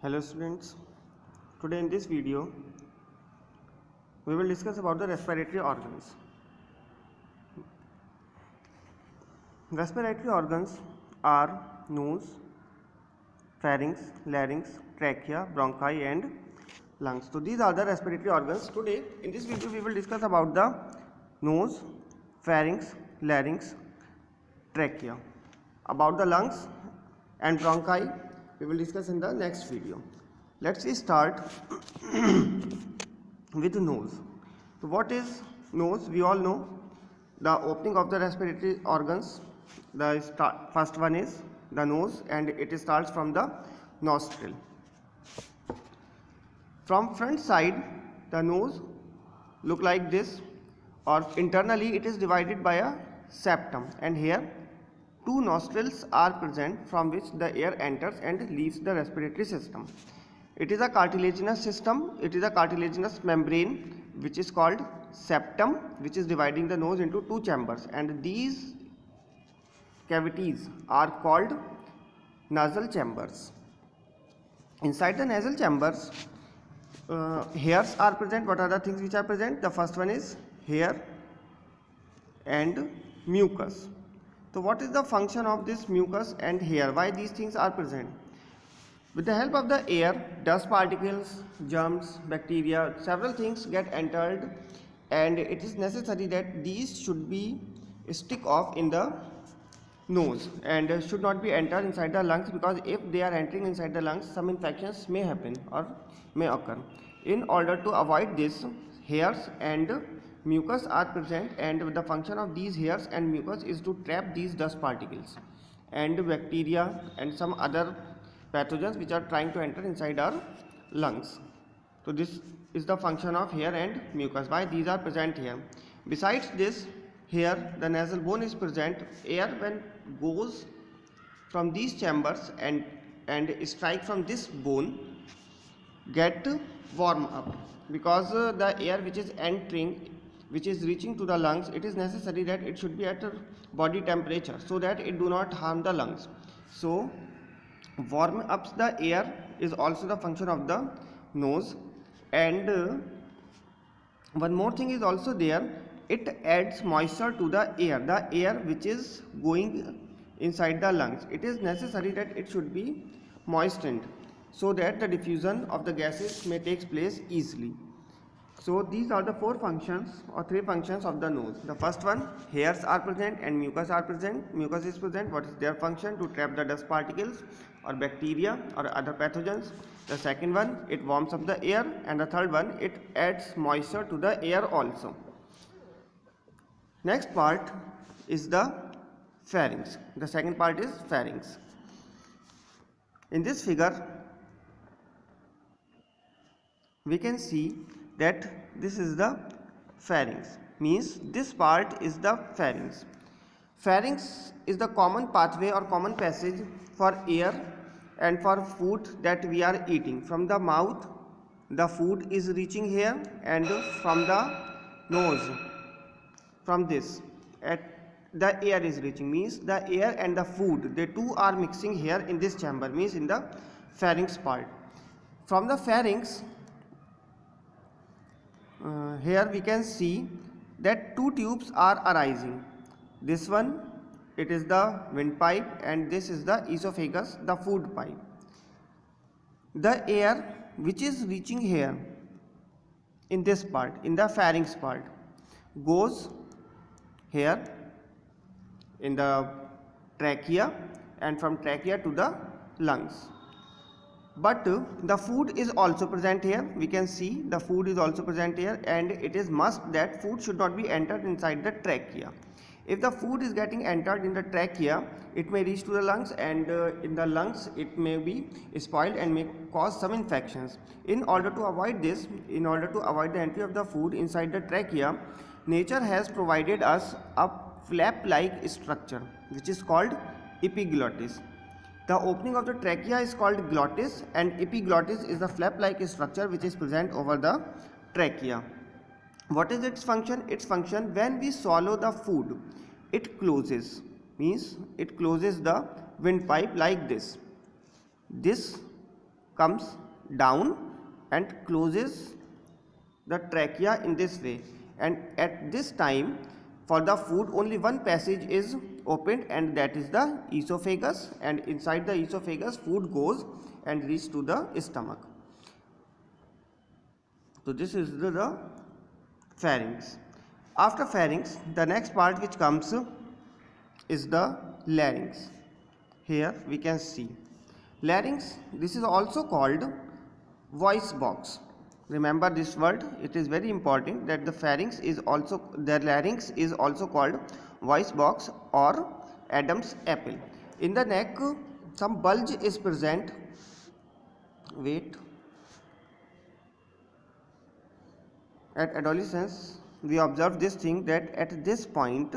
Hello students, today in this video we will discuss about the respiratory organs. Respiratory organs are nose, pharynx, larynx, trachea, bronchi and lungs. So these are the respiratory organs. Today in this video we will discuss about the nose, pharynx, larynx, trachea. About the lungs and bronchi we will discuss in the next video. Let's start with nose. So what is nose? We all know the opening of the respiratory organs. The first one is the nose and it starts from the nostril. From front side the nose look like this, or internally it is divided by a septum, and here two nostrils are present from which the air enters and leaves the respiratory system. It is a cartilaginous system. It is a cartilaginous membrane which is called septum, which is dividing the nose into two chambers, and these cavities are called nasal chambers. Inside the nasal chambers hairs are present. What are the things which are present? The first one is hair and mucus. So what is the function of this mucus and hair? Why these things are present? With the help of the air, dust particles, germs, bacteria, several things get entered, and it is necessary that these should be stick off in the nose and should not be entered inside the lungs, because if they are entering inside the lungs, some infections may happen or may occur. In order to avoid this, hairs and mucus are present, and the function of these hairs and mucus is to trap these dust particles and bacteria and some other pathogens which are trying to enter inside our lungs. So this is the function of hair and mucus. Why these are present here? Besides this, here the nasal bone is present. Air when goes from these chambers and strike from this bone get warm up, because the air which is entering, which is reaching to the lungs, it is necessary that it should be at body temperature so that it do not harm the lungs. So warm up the air is also the function of the nose. And one more thing is also there, it adds moisture to the air which is going inside the lungs. It is necessary that it should be moistened so that the diffusion of the gases may take place easily. So these are the four functions or three functions of the nose. The first one, hairs are present and mucus are present. Mucus is present. What is their function? To trap the dust particles or bacteria or other pathogens. The second one, it warms up the air, and the third one, it adds moisture to the air also. Next part is the pharynx. The second part is pharynx. In this figure we can see that this is the pharynx, means this part is the pharynx. Pharynx is the common pathway or common passage for air and for food that we are eating. From the mouth the food is reaching here, and from the nose, from this the air is reaching, means the air and the food, they two are mixing here in this chamber, means in the pharynx part. From the pharynx here we can see that two tubes are arising. This one, it is the windpipe, and this is the esophagus, the food pipe. The air which is reaching here in this part, in the pharynx part, goes here in the trachea, and from trachea to the lungs. But the food is also present here. We can see the food is also present here, and it is must that food should not be entered inside the trachea. If the food is getting entered in the trachea, it may reach to the lungs, and in the lungs it may be spoiled and may cause some infections. In order to avoid this, in order to avoid the entry of the food inside the trachea, nature has provided us a flap-like structure which is called epiglottis. The opening of the trachea is called glottis, and epiglottis is the flap-like structure which is present over the trachea. What is its function? Its function, when we swallow the food, it closes, means it closes the windpipe like this. This comes down and closes the trachea in this way, and at this time for the food only one passage is opened, and that is the esophagus, and inside the esophagus food goes and reaches to the stomach. So this is the pharynx. After pharynx, the next part which comes is the larynx. Here we can see larynx. This is also called voice box. Remember this word, it is very important that the larynx is also called voice box or Adam's apple. In the neck some bulge is present. Wait. At adolescence we observe this thing, that at this point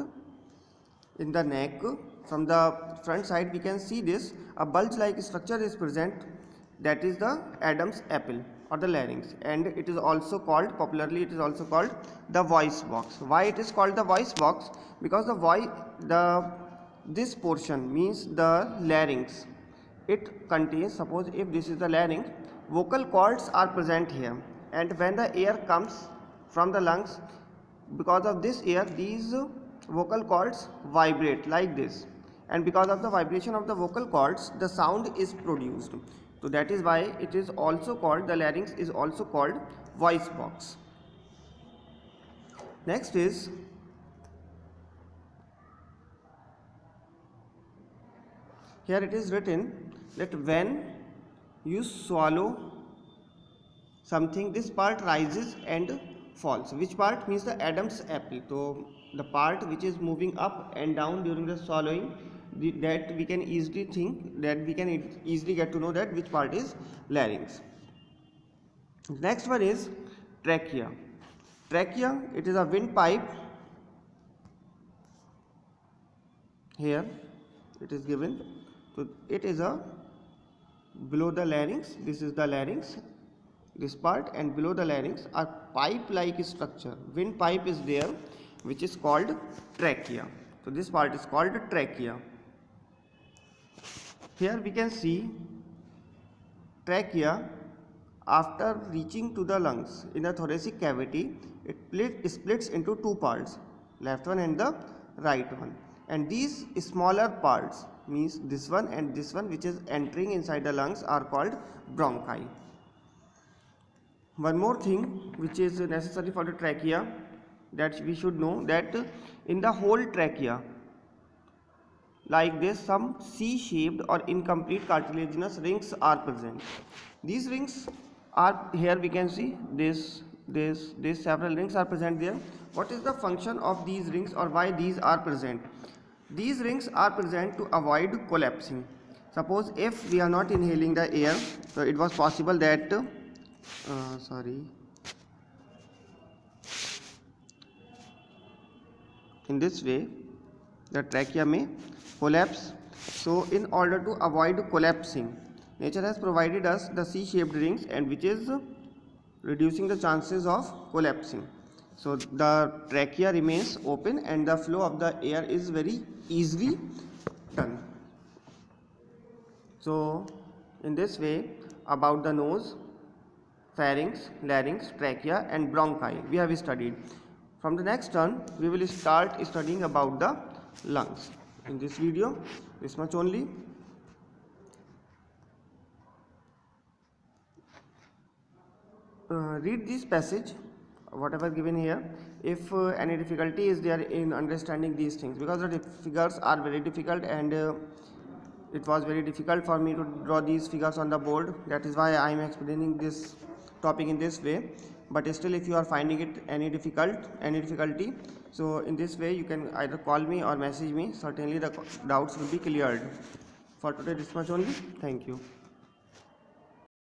in the neck from the front side we can see this, a bulge like structure is present, that is the Adam's apple or the larynx, and it is also called, popularly it is also called the voice box. Why it is called the voice box? Because this portion means the larynx, it contains, suppose if this is the larynx, vocal cords are present here, and when the air comes from the lungs, because of this air these vocal cords vibrate like this, and because of the vibration of the vocal cords the sound is produced. So that is why it is also called, the larynx is also called voice box. Next is here it is written that when you swallow something, this part rises and falls. Which part? Means the Adam's apple. So the part which is moving up and down during the swallowing, that we can easily think, that we can easily get to know that which part is larynx. Next one is trachea. Trachea, it is a windpipe. Here it is given. So it is a below the larynx, this is the larynx, this part, and below the larynx a pipe like structure, windpipe is there, which is called trachea. So this part is called trachea. Here we can see trachea, after reaching to the lungs in the thoracic cavity, it splits into two parts, left one and the right one, and these smaller parts, means this one and this one, which is entering inside the lungs, are called bronchi. One more thing which is necessary for the trachea, that we should know, that in the whole trachea like this some C-shaped or incomplete cartilaginous rings are present. These rings are, here we can see this several rings are present there. What is the function of these rings, or why these are present? These rings are present to avoid collapsing. Suppose if we are not inhaling the air, so it was possible that in this way the trachea may collapse. So in order to avoid collapsing, nature has provided us the C-shaped rings, and which is reducing the chances of collapsing. So the trachea remains open and the flow of the air is very easily done. So in this way, about the nose, pharynx, larynx, trachea and bronchi we have studied. From the next turn we will start studying about the lungs. In this video, this much only. Read this passage, whatever given here, if any difficulty is there in understanding these things, because the figures are very difficult, and it was very difficult for me to draw these figures on the board. That is why I am explaining this topic in this way. But still, if you are finding it any difficulty, so in this way you can either call me or message me. Certainly the doubts will be cleared. For today this much only. Thank you.